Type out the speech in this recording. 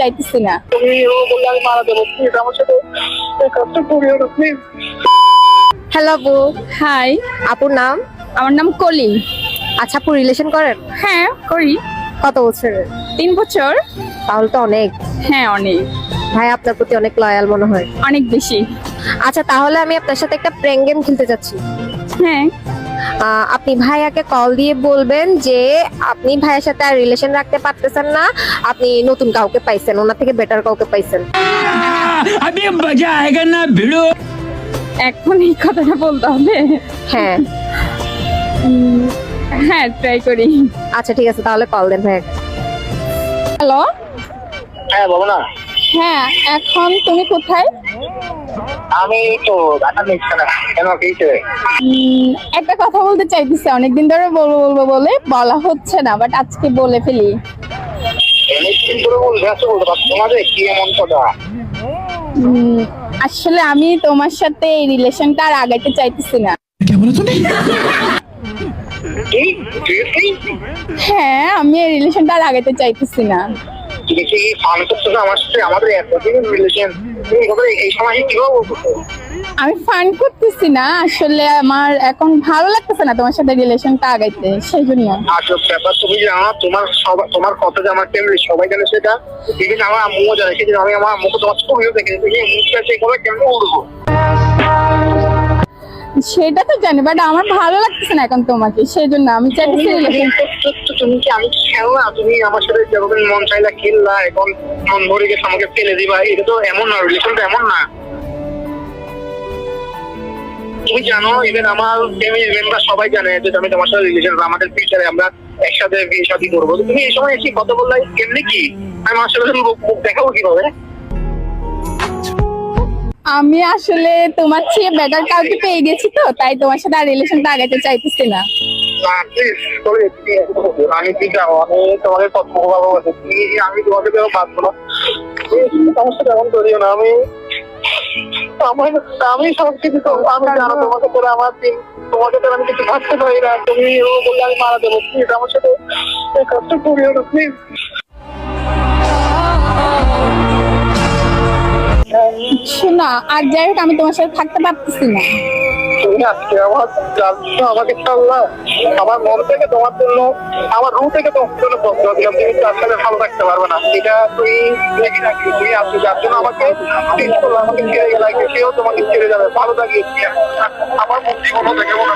চাইতেছি না। তুমিও বললে আমি মারা দেবো, প্লিজ আমার সাথে এই কাজটা করিও না প্লিজ। হ্যালো আপু। হাই, আপুর নাম? আমার নাম কলি। আচ্ছা, আপু রিলেশন করেন? হ্যাঁ করি। কত বছরের? 3 বছর। তাহলে তো অনেক। হ্যাঁ অনেক, ভাই আপনার প্রতি অনেক লয়াল মনে হয়। অনেক বেশি। আচ্ছা, তাহলে আমি আপনার সাথে একটা প্র্যাঙ্ক গেম খেলতে যাচ্ছি। হ্যাঁ আপনি ভাইয়াকে কল দিয়ে বলবেন যে আপনি ভাইয়ের সাথে আর রিলেশন রাখতে পারতেছেন না, আপনি নতুন কাউকে পাইছেন, ওনার থেকে বেটার কাউকে পাইছেন। अभी मजा आएगा ना भिड़ो। এখন এই কথাটা বলতে হবে? হ্যাঁ। হ্যাঁ ট্রাই করি। আচ্ছা ঠিক আছে, তাহলে কল দেন ভাইয়াকে। হ্যালো। হ্যাঁ বলো না। হ্যাঁ, এখন তুমি কোথায়? আমি তো ডাটা নিচ্ছি না, কেন পেয়েছে? একটা কথা বলতে চাইতেছি, অনেকদিন ধরে বলবো বলবো বলে বলা হচ্ছে না, বাট আজকে বলে ফেলি। অনেকদিন ধরে বলতে আছো, বলতে পারছো তোমাদের কি এমন কথা? আসলে আমি তোমার সাথে এই রিলেশনটা আর আগাইতে চাইতেছি না। কি seriously? হ্যাঁ, আমি এই রিলেশনটা আর আগাইতে চাইতেছি না। তুমি কি ফান করছো না আমার সাথে? আমাদের এতদিন রিলেশন, তুমি এই সময় কিভাবে বলছো? আমি ফান করতেছি না, আসলে আমার এখন ভালো লাগতেছে না তোমার সাথে রিলেশনটা আগাইতে, সেই জন্য। আচ্ছা ব্যাপার তুমি জানো, তোমার কথা যে আমার ফ্যামিলি সবাই জানে সেটা, ইভেন আমার আম্মুও জানে, সেদিন আমি আমার আম্মুকে তোমার ছবিও দেখে দেখি মুখটা সেই করে কেমন উঠবো। সেটা তো জানি, বাট আমার ভালো লাগতেছে না এখন তোমাকে, সেই জন্য আমি চাইতেছি রিলেশন। তুমি কি আমি খেলো না, তুমি আমার সাথে যখন মন চাইলা খেললা, এখন মন ভরে গেছে আমাকে ফেলে দিবা, এটা তো এমন না, রিলেশনটা এমন না। তুমি জানো, ইভেন আমার ফ্যামিলি মেম্বার সবাই জানে যে আমি তোমার সাথে রিলেশন, আমাদের ফিউচারে আমরা একসাথে বিয়ে শাদী করবো। তুমি এই সময় এসে কথা বললে কেমনি কি? আমি আমার সাথে মুখ দেখাবো কিভাবে? আমি আসলে তোমার চেয়ে বেটার কাউকে পেয়ে গেছি, তো তাই তোমার সাথে আর রিলেশনটা আগাইতে চাইতেছি না। আমি কি যাবো, আমি তোমাকে কত ভালো আমি তোমাকে কেউ বাঁচবো না, আমার সাথে এমন করিও না। আমি সব কিছু আমি জানো, তোমাকে করে আমার দিন, তোমাকে তো আমি কিছু ভাবতে পারি না। তুমিও বললে আমি মারা দেবো, প্লিজ আমার সাথে এই কাজটা করিও না প্লিজ। শোনা, আর যাই হোক আমি তোমার সাথে থাকতে পারতেছি না। তুমি আজকে আমার জানছো, আমাকে ছাড়লা, আমার মন থেকে তোমার জন্য, আমার রু থেকে তোমার জন্য বন্ধ দিলাম, তুমি তার সাথে ভালো থাকতে পারবে না, এটা তুমি দেখি রাখি। তুমি আজকে যার জন্য আমাকে চেঞ্জ করলো, আমাকে ছেড়ে গেলে সেও তোমাকে ছেড়ে যাবে, ভালো থাকিয়ে আমার মন জীবনও দেখে মনে